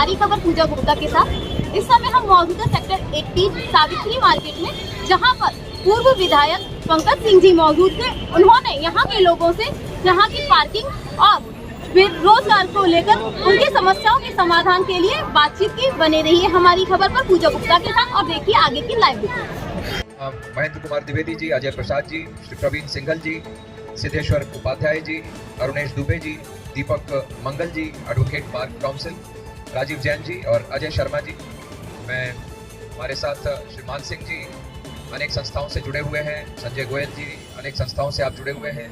हमारी खबर पूजा गुप्ता के साथ। इस समय हम मौजूद है सेक्टर 80 सावित्री मार्केट में, जहां पर पूर्व विधायक पंकज सिंह जी मौजूद थे। उन्होंने यहां के लोगों से यहां की पार्किंग और रोजगार को लेकर उनकी समस्याओं के समाधान के लिए बातचीत की। बने रही है हमारी खबर पर पूजा गुप्ता के साथ और देखिए आगे की live report. Mahendra Kumar Dwivedi ji, Ajay Prasad ji, Shri Praveen Singhal ji, Siddheshwar Upadhyay ji, Arunesh Dubey ji, Deepak Mangal ji, advocate bar council, Rajeev Jain ji और अजय शर्मा जी। मैं हमारे साथ श्री मान सिंह जी अनेक संस्थाओं से जुड़े हुए हैं, संजय गोयल जी अनेक संस्थाओं से आप जुड़े हुए हैं।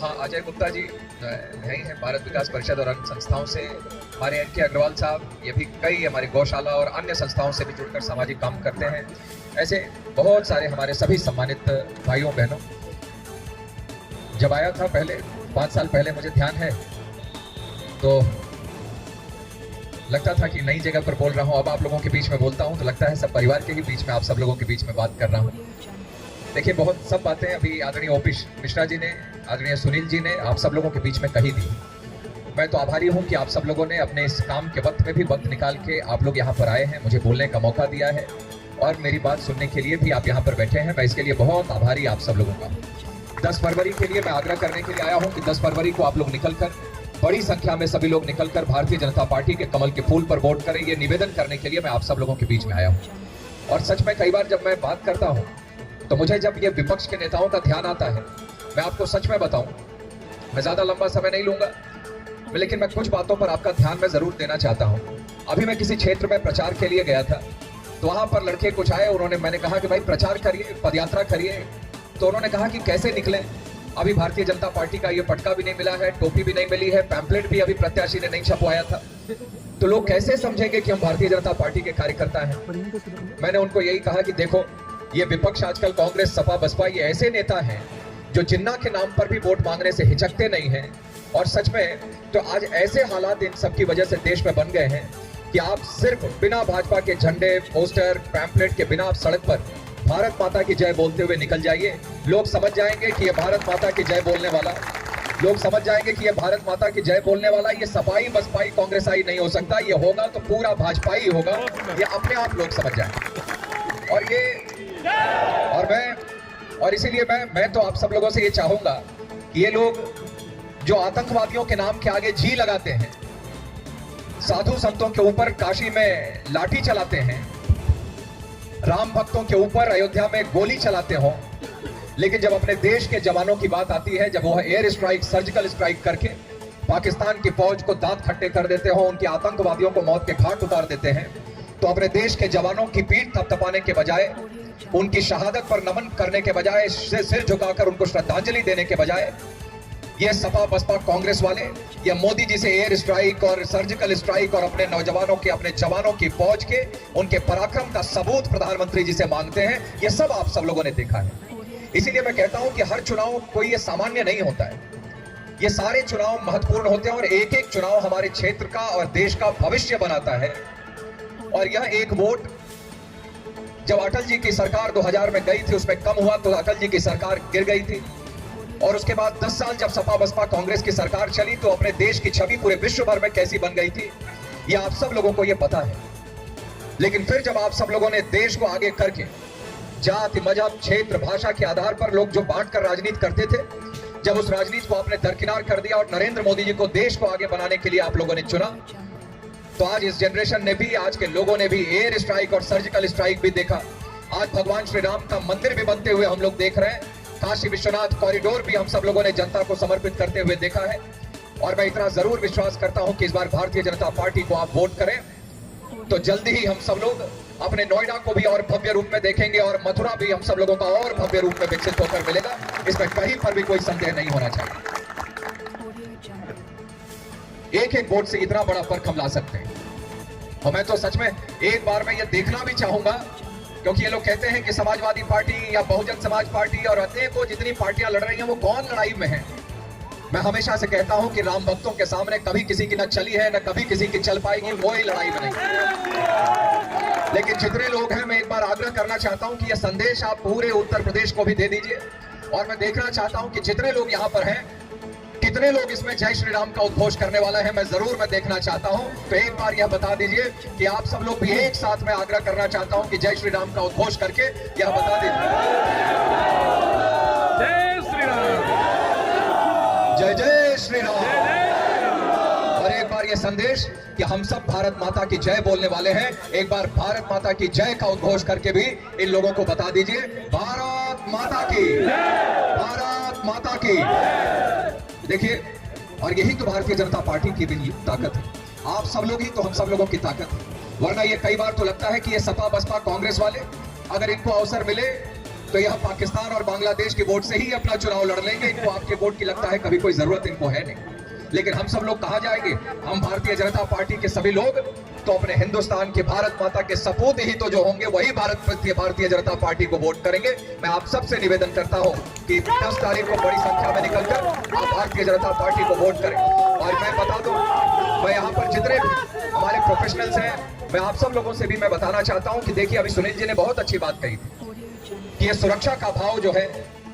हाँ, अजय गुप्ता जी यही हैं भारत विकास परिषद और अन्य संस्थाओं से। हमारे एन के अग्रवाल साहब ये भी कई हमारे गौशाला और अन्य संस्थाओं से भी जुड़कर सामाजिक काम करते हैं। ऐसे बहुत सारे हमारे सभी सम्मानित भाइयों बहनों। जब आया था पहले 5 साल पहले, मुझे ध्यान है, तो लगता था कि नई जगह पर बोल रहा हूँ। अब आप लोगों के बीच में बोलता हूँ तो लगता है सब परिवार के ही बीच में, आप सब लोगों के बीच में बात कर रहा हूँ। देखिए, बहुत सब बातें अभी आदरणीय ओपी मिश्रा जी ने, आदरणीय सुनील जी ने आप सब लोगों के बीच में कही दी। मैं तो आभारी हूँ कि आप सब लोगों ने अपने इस काम के वक्त में भी वक्त निकाल के आप लोग यहाँ पर आए हैं, मुझे बोलने का मौका दिया है और मेरी बात सुनने के लिए भी आप यहाँ पर बैठे हैं। मैं इसके लिए बहुत आभारी आप सब लोगों का। 10 फरवरी के लिए मैं आग्रह करने के लिए आया हूँ कि 10 फरवरी को आप लोग निकलकर, बड़ी संख्या में सभी लोग निकलकर भारतीय जनता पार्टी के कमल के फूल पर वोट करें। ये निवेदन करने के लिए मैं आप सब लोगों के बीच में आया हूँ। और सच में कई बार जब मैं बात करता हूँ तो मुझे जब ये विपक्ष के नेताओं का ध्यान आता है, मैं आपको सच में बताऊं, मैं ज्यादा लंबा समय नहीं लूंगा, लेकिन मैं कुछ बातों पर आपका ध्यान मैं जरूर देना चाहता हूं। अभी मैं किसी क्षेत्र में प्रचार के लिए गया था, तो वहां पर लड़के कुछ आए, उन्होंने, मैंने कहा कि भाई प्रचार करिए, पदयात्रा करिए, तो उन्होंने कहा कि कैसे निकले। अभी भारतीय जनता पार्टी का ये पटका भी नहीं मिला है, टोपी भी नहीं मिली है, पैम्पलेट भी अभी प्रत्याशी ने नहीं छपवाया था, तो लोग कैसे समझेंगे कि हम भारतीय जनता पार्टी के कार्यकर्ता हैं। मैंने उनको यही कहा कि देखो, ये विपक्ष आजकल कांग्रेस, सपा, बसपा, ये ऐसे नेता हैं जो जिन्ना के नाम पर भी वोट मांगने से हिचकते नहीं हैं। और सच में तो आज ऐसे हालात इन सब की वजह से देश में बन गए हैं कि आप सिर्फ बिना भाजपा के झंडे, पोस्टर, पैम्पलेट के बिना आप सड़क पर भारत माता की जय बोलते हुए निकल जाइए। लोग समझ जाएंगे कि ये भारत माता की जय बोलने वाला, लोग समझ जाएंगे कि ये भारत माता की जय बोलने वाला ये सपाई, बसपाई, कांग्रेसाई नहीं हो सकता। ये होगा तो पूरा भाजपाई होगा, ये अपने आप लोग समझ जाएंगे। और इसीलिए मैं तो आप सब लोगों से ये चाहूंगा कि ये लोग जो आतंकवादियों के नाम के आगे जी लगाते हैं, साधु संतों के ऊपर काशी में लाठी चलाते हैं, राम भक्तों के ऊपर अयोध्या में गोली चलाते हो, लेकिन जब अपने देश के जवानों की बात आती है, जब वो एयर स्ट्राइक, सर्जिकल स्ट्राइक करके पाकिस्तान की फौज को दांत खट्टे कर देते हो, उनके आतंकवादियों को मौत के घाट उतार देते हैं, तो अपने देश के जवानों की पीठ थपथपाने के बजाय, उनकी शहादत पर नमन करने के बजाय, सिर झुकाकर उनको श्रद्धांजलि देने के बजाय, ये सपा, बसपा, कांग्रेस वाले, ये मोदी जी से एयर स्ट्राइक और सर्जिकल स्ट्राइक और अपने नौजवानों के, अपने जवानों की फौज के, उनके पराक्रम का सबूत प्रधानमंत्री जी से मांगते हैं। ये सब आप सब लोगों ने देखा है। इसीलिए मैं कहता हूं कि हर चुनाव कोई ये सामान्य नहीं होता है, ये सारे चुनाव महत्वपूर्ण होते हैं और एक एक चुनाव हमारे क्षेत्र का और देश का भविष्य बनाता है। और यह एक वोट, जब अटल जी की सरकार 2000 में गई थी, उसमें कम हुआ तो अटल जी की सरकार गिर गई थी। और उसके बाद 10 साल जब सपा, बसपा, कांग्रेस की सरकार चली तो अपने देश की छवि पूरे विश्व भर में कैसी बन गई थी, ये आप सब लोगों को ये पता है। लेकिन फिर जब आप सब लोगों ने देश को आगे करके जाति, मजहब, क्षेत्र, भाषा के आधार पर लोग जो बांट कर राजनीति करते थे, जब उस राजनीति को आपने दरकिनार कर दिया और नरेंद्र मोदी जी को देश को आगे बनाने के लिए आप लोगों ने चुना, तो आज इस जनरेशन ने भी, आज के लोगों ने भी एयर स्ट्राइक और सर्जिकल स्ट्राइक भी देखा। आज भगवान श्री राम का मंदिर भी बनते हुए हम लोग देख रहे हैं। काशी विश्वनाथ कॉरिडोर भी हम सब लोगों ने जनता को समर्पित करते हुए देखा है। और मैं इतना जरूर विश्वास करता हूं कि इस बार भारतीय जनता पार्टी को आप वोट करें तो जल्दी ही हम सब लोग अपने नोएडा को भी और भव्य रूप में देखेंगे और मथुरा भी हम सब लोगों का और भव्य रूप में विकसित होकर मिलेगा। इसमें कहीं पर भी कोई संदेह नहीं होना चाहिए। एक एक वोट से इतना बड़ा फर्क हम ला सकते हैं। और मैं तो सच में एक बार मैं ये देखना भी चाहूंगा, क्योंकि ये लोग कहते हैं कि समाजवादी पार्टी या बहुजन समाज पार्टी और अनेकों जितनी पार्टियां लड़ रही हैं वो कौन लड़ाई में है। मैं हमेशा से कहता हूं कि राम भक्तों के सामने कभी किसी की न चली है न कभी किसी की चल पाएगी, वो ही लड़ाई में नहीं। लेकिन जितने लोग हैं, मैं एक बार आग्रह करना चाहता हूं कि यह संदेश आप पूरे उत्तर प्रदेश को भी दे दीजिए। और मैं देखना चाहता हूं कि जितने लोग यहाँ पर हैं, कितने लोग इसमें जय श्री राम का उद्घोष करने वाला है मैं देखना चाहता हूं। तो एक बार यह बता दीजिए कि आप सब लोग भी एक साथ में आग्रह करना चाहता हूं कि जय श्री राम का उद्घोष करके यह बता दीजिए जय श्री राम, जय जय श्री राम। और एक बार यह संदेश कि हम सब भारत माता की जय बोलने वाले हैं। एक बार भारत माता की जय का उद्घोष करके भी इन लोगों को बता दीजिए भारत माता की, भारत माता की। देखिए, और यही तो भारतीय जनता पार्टी की भी ताकत है। आप सब लोग ही तो हम सब लोगों की ताकत है। वरना ये कई बार तो लगता है कि ये सपा बसपा कांग्रेस वाले अगर इनको अवसर मिले तो यह पाकिस्तान और बांग्लादेश के वोट से ही अपना चुनाव लड़ लेंगे। इनको आपके वोट की लगता है कभी कोई जरूरत इनको है नहीं। लेकिन हम सब लोग कहां जाएंगे? हम भारतीय जनता पार्टी के सभी लोग तो अपने हिंदुस्तान के भारत माता के सपूत ही तो जो होंगे वही भारतीय जनता पार्टी को वोट करेंगे। मैं आप सबसे निवेदन करता हूं कि 10 तारीख को बड़ी संख्या में निकलकर आप भारतीय जनता पार्टी को वोट करें। और मैं बता दूं, मैं यहाँ पर जितने भी हमारे प्रोफेशनल्स हैं, मैं आप सब लोगों से भी मैं बताना चाहता हूँ कि देखिए, अभी सुनील जी ने बहुत अच्छी बात कही थी कि ये सुरक्षा का भाव जो है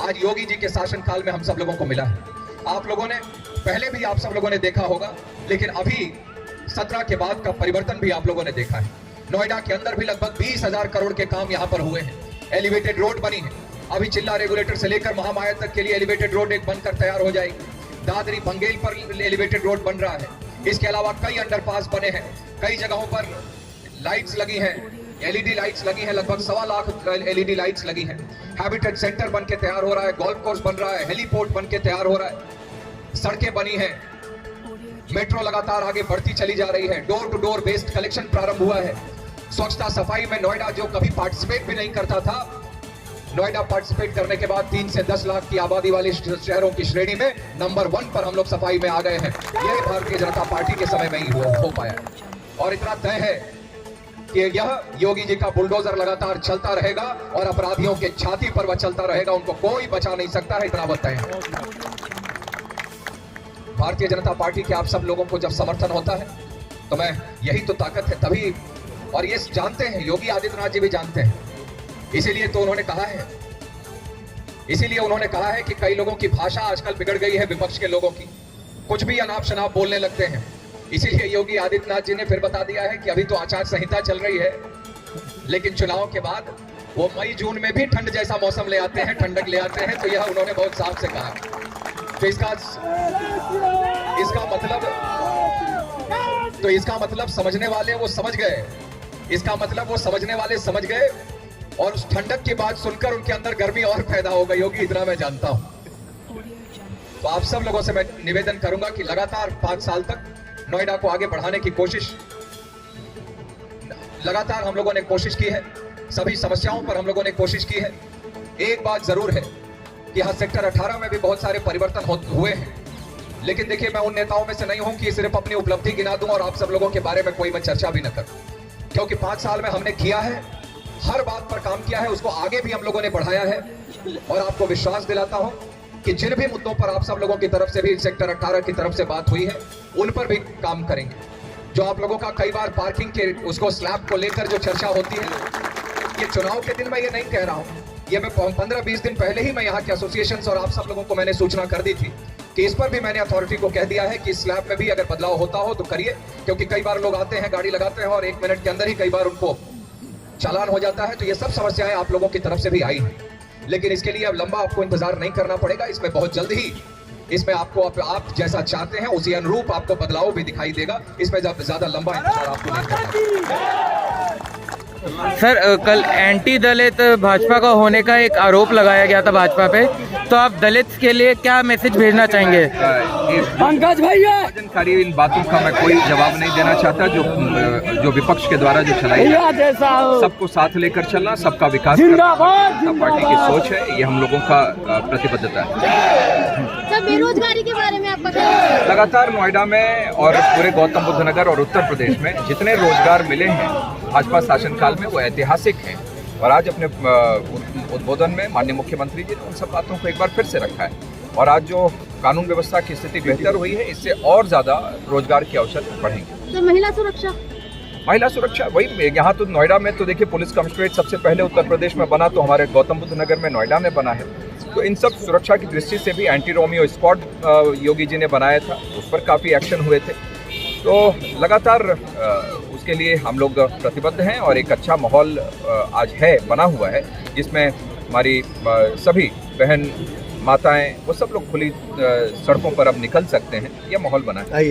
आज योगी जी के शासनकाल में हम सब लोगों को मिला है। आप लोगों ने पहले भी आप सब लोगों ने देखा होगा, लेकिन अभी 17 के बाद का परिवर्तन भी आप लोगों ने देखा है। नोएडा के अंदर भी लगभग 20,000 करोड़ के काम यहाँ पर हुए हैं। एलिवेटेड रोड बनी है। अभी चिल्ला रेगुलेटर से लेकर महामाया तक के लिए एलिवेटेड रोड एक बनकर तैयार हो जाएगी। दादरी बंगेल पर एलिवेटेड रोड बन रहा है। इसके अलावा कई अंडरपास बने हैं। कई जगहों पर लाइट्स लगी हैं, एलईडी लाइट्स लगी हैं। लगभग 1.25 लाख एलईडी लाइट्स लगी हैं। हैबिटेट सेंटर बन के तैयार हो रहा है। गोल्फ कोर्स बन रहा है। हेलीपोर्ट बन के तैयार हो रहा है। सड़कें बनी हैं। मेट्रो लगातार आगे बढ़ती चली जा रही है। Door to door waste collection प्रारंभ हुआ है। स्वच्छता सफाई में नोएडा जो कभी पार्टिसिपेट भी नहीं करता था, नोएडा पार्टिसिपेट करने के बाद 3 से 10 लाख की आबादी वाले शहरों की श्रेणी में नंबर 1 पर हम लोग सफाई में आ गए हैं। यह भारतीय जनता पार्टी के समय में ही हो पाया। और इतना तय है कि यह योगी जी का बुलडोजर लगातार चलता रहेगा और अपराधियों के छाती पर वह चलता रहेगा। उनको कोई बचा नहीं सकता है, इतना तय है। भारतीय जनता पार्टी के आप सब लोगों को जब समर्थन होता है तो मैं यही तो ताकत है तभी। और ये जानते हैं, योगी आदित्यनाथ जी भी जानते हैं। इसीलिए तो उन्होंने कहा है कि कई लोगों की भाषा आजकल बिगड़ गई है, विपक्ष के लोगों की कुछ भी अनाप शनाप बोलने लगते हैं। इसीलिए योगी आदित्यनाथ जी ने फिर बता दिया है कि अभी तो आचार संहिता चल रही है, लेकिन चुनाव के बाद वो मई जून में भी ठंड जैसा मौसम ले आते हैं, ठंडक ले आते हैं। तो यह उन्होंने बहुत साफ से कहा। तो इसका मतलब समझने वाले वो समझ गए। इसका मतलब वो समझने वाले समझ गए। और उस ठंडक की बात सुनकर उनके अंदर गर्मी और पैदा हो गई होगी, इतना मैं जानता हूं। तो आप सब लोगों से मैं निवेदन करूंगा कि लगातार 5 साल तक नोएडा को आगे बढ़ाने की कोशिश लगातार हम लोगों ने कोशिश की है। सभी समस्याओं पर हम लोगों ने कोशिश की है। एक बात जरूर है कि हाँ, सेक्टर 18 में भी बहुत सारे परिवर्तन हुए हैं। लेकिन देखिए, मैं उन नेताओं में से नहीं हूं कि सिर्फ अपनी उपलब्धि गिना दूं और आप सब लोगों के बारे में कोई मैं चर्चा भी न करूं। क्योंकि 5 साल में हमने किया है, हर बात पर काम किया है, उसको आगे भी हम लोगों ने बढ़ाया है। और आपको विश्वास दिलाता हूं कि जिन भी मुद्दों पर आप सब लोगों की तरफ से भी सेक्टर 18 की तरफ से बात हुई है, उन पर भी काम करेंगे। जो आप लोगों का कई बार पार्किंग के उसको स्लैब को लेकर जो चर्चा होती है, ये चुनाव के दिन मैं ये नहीं कह रहा हूं, ये मैं 15-20 दिन पहले ही मैं यहाँ के एसोसिएशंस और आप सब लोगों को मैंने सूचना कर दी थी कि इस पर भी मैंने अथॉरिटी को कह दिया है कि स्लैब में भी अगर बदलाव होता हो तो करिए। क्योंकि कई बार लोग आते हैं, गाड़ी लगाते हैं और 1 मिनट के अंदर ही कई बार उनको चालान हो जाता है। तो ये सब समस्याएं आप लोगों की तरफ से भी आई हैं। लेकिन इसके लिए अब लंबा आपको इंतजार नहीं करना पड़ेगा। इसमें बहुत जल्द ही इसमें आपको आप जैसा चाहते हैं उसी अनुरूप आपको बदलाव भी दिखाई देगा। इसमें ज्यादा लंबा इंतजार आपको नहीं करना। सर, कल एंटी दलित भाजपा का होने का एक आरोप लगाया गया था भाजपा पे, तो आप दलित के लिए क्या मैसेज भेजना चाहेंगे? पंकज भैया, इन बातों का मैं कोई जवाब नहीं देना चाहता। जो विपक्ष के द्वारा जो चलाई सबको साथ लेकर चलना, सबका विकास करना पार्टी की सोच है। ये हम लोगों का प्रतिबद्धता है। बेरोजगारी के बारे में आप बताइए। लगातार नोएडा में और पूरे गौतम बुद्ध नगर और उत्तर प्रदेश में जितने रोजगार मिले हैं भाजपा शासनकाल में, वो ऐतिहासिक हैं। और आज अपने उद्बोधन में माननीय मुख्यमंत्री जी ने उन सब बातों को एक बार फिर से रखा है। और आज जो कानून व्यवस्था की स्थिति बेहतर हुई है, इससे और ज्यादा रोजगार के अवसर बढ़ेंगे। तो महिला सुरक्षा वही यहाँ तो नोएडा में तो देखिए, पुलिस कमिश्नरेट सबसे पहले उत्तर प्रदेश में बना तो हमारे गौतम बुद्ध नगर में नोएडा में बना है। तो इन सब सुरक्षा की दृष्टि से भी anti Romeo squad Yogi ji ने बनाया था, उस पर काफ़ी एक्शन हुए थे। तो लगातार उसके लिए हम लोग प्रतिबद्ध हैं और एक अच्छा माहौल आज है, बना हुआ है, जिसमें हमारी सभी बहन माताएं वो सब लोग खुली सड़कों पर अब निकल सकते हैं। यह माहौल बना है।